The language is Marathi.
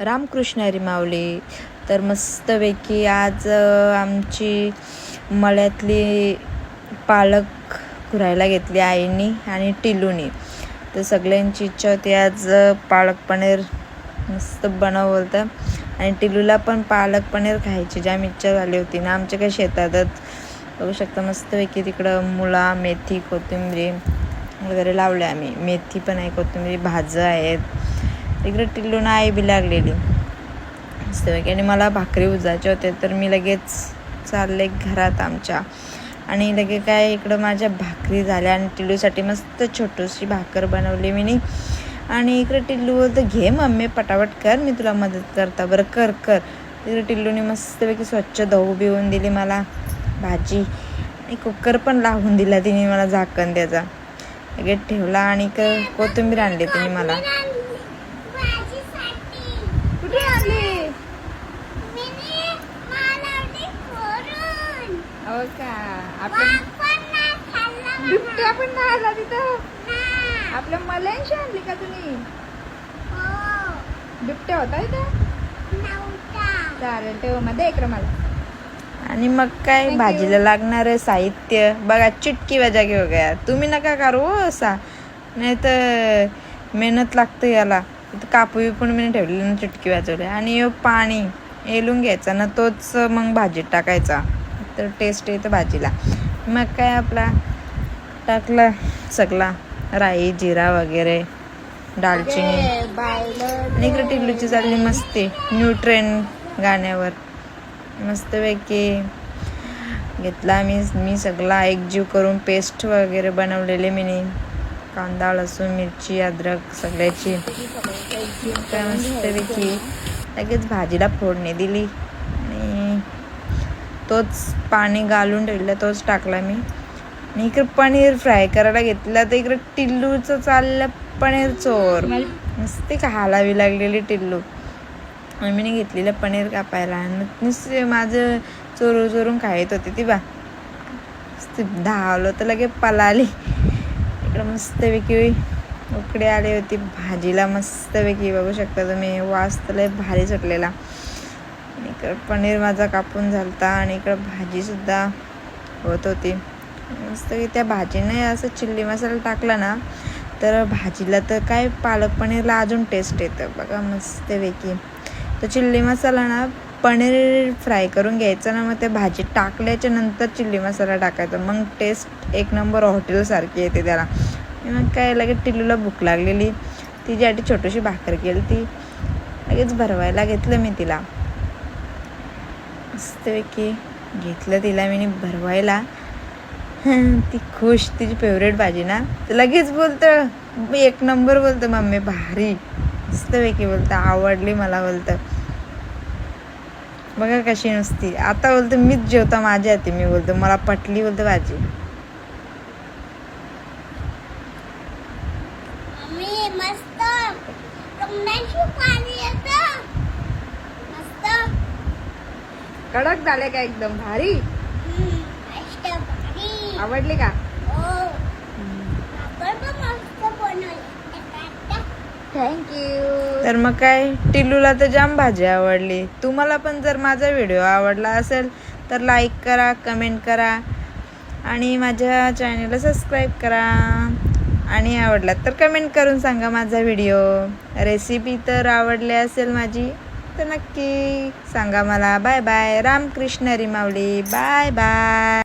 रामकृष्ण हरी माऊली. तर मस्तपैकी आज आमची मळ्यातली पालक खुरायला घेतली आईनी आणि टिल्लूनी. तर सगळ्यांची इच्छा होती आज पालक पनीर मस्त बनवलं आणि टिल्लूला पण पालक पनीर खायची जाम इच्छा झाली होती ना. आमच्या काही शेतातच बघू शकता मस्तपैकी तिकडं मुळा, मेथी, कोथिंबीर वगैरे लावले आम्ही. मेथी पण आहे, कोथिंबीर, भाज्या आहेत. इकडे टिल्लून आई बी लागलेली मस्तपैकी आणि मला भाकरी उजायचे होते. तर मी लगेच चालले घरात आमच्या आणि लगे काय इकडं माझ्या भाकरी झाल्या आणि टिल्लूसाठी मस्त छोटीशी भाकर बनवली मी. आणि इकडे टिल्लू बोलतं घे मम्मी पटापट कर, मी तुला मदत करता. बरं कर कर. इकडे टिल्लूने मस्तपैकी स्वच्छ धुवून बिवून दिली मला भाजी आणि कुकर पण लावून दिला तिने मला झाकण त्याचा. लगेच ठेवला आणि कोथिंबीर आणली तिने मला. कुठे आणली? हो का? आपण बिबट्या पण नाही आला तिथं. आपल्या मल्यांशी आणली का तुम्ही? बिबट्या होता इथं? चालेल ठेव मध्ये एक मला. आणि मग काय भाजीला लागणार साहित्य बघा. चिटकी वजा घेऊ गया. तुम्ही नका करू असा, नाही तर मेहनत लागतं याला. कापू पण मी ठेवली ना चिटकी वाजवली. आणि पाणी येलून घ्यायचा ना, तोच मग भाजीत टाकायचा तर टेस्ट येतं भाजीला. मग काय आपला टाकला सगळा राई, जिरा वगैरे, दालचिनी. आणि इकडे टिल्लूची चालली मस्ती न्यूट्रेन गाण्यावर. मस्तपैकी घेतला मी सगळा एकजीव करून पेस्ट वगैरे बनवलेले मी. कांदा, लसूण, मिरची, अद्रक सगळ्याची मस्तपैकी लगेच भाजीला फोडणी दिली आणि तोच पाणी घालून ठेवलं, तोच टाकला मी. आणि इकडे पनीर फ्राय करायला घेतला. तर इकडे टिल्लूचं चाललं पनीर चोर. नुसती का हालावी लागलेली टिल्लू. मी घेतलेलं पनीर कापायला आणि नुसते माझं चोरून चोरून खायत होती ती बा. धावलं तर लगे पळाली. इकडं मस्तपैकी उकडे आले होती भाजीला मस्तपैकी बघू शकता तुम्ही. वास तर लय भारी सुटलेला. इकडं पनीर माझा कापून झालता आणि इकडं भाजी सुद्धा होत होती मस्तपैकी. त्या भाजीने असं चिल्ली मसाला टाकला ना तर भाजीला तर काय पालक पनीरला अजून टेस्ट येतं बघा मस्तपैकी. तर चिल्ली मसाला ना पनीर फ्राय करून घ्यायचं ना, मग ते भाजी टाकल्याच्या नंतर चिल्ली मसाला टाकायचा, मग टेस्ट एक नंबर हॉटेलसारखी येते त्याला. मग काय लगेच टिल्लूला भूक लागलेली, तिच्यासाठी छोटीशी भाकर केली. ती लगेच भरवायला घेतलं मी तिला. मस्तपैकी घेतलं तिला मी भरवायला. ती खुश, तिची फेवरेट भाजी ना. तर लगेच बोलतं एक नंबर बोलतं मम्मी भारी मस्तपैकी बोलतं आवडली मला बोलतं. बघा कशी नुसती. आता बोलतं मीच जेवता माझ्या हाती. मी बोलतो मला पटली बोलतं भाजी. कडक झाले का एकदम भारी. आवडली का? थँक्यू. तर मग काय टिल्लूला तर जाम भाजी आवडली. तुम्हाला पण जर माझा व्हिडिओ आवडला असेल तर लाईक करा, कमेंट करा आणि माझ्या चॅनलला सबस्क्राईब करा. आणि आवडला तर कमेंट करून सांगा माझा व्हिडिओ. रेसिपी तर आवडली असेल माझी तर नक्की सांगा मला. Bye bye. Ramkrishna Hari Mauli. Bye bye.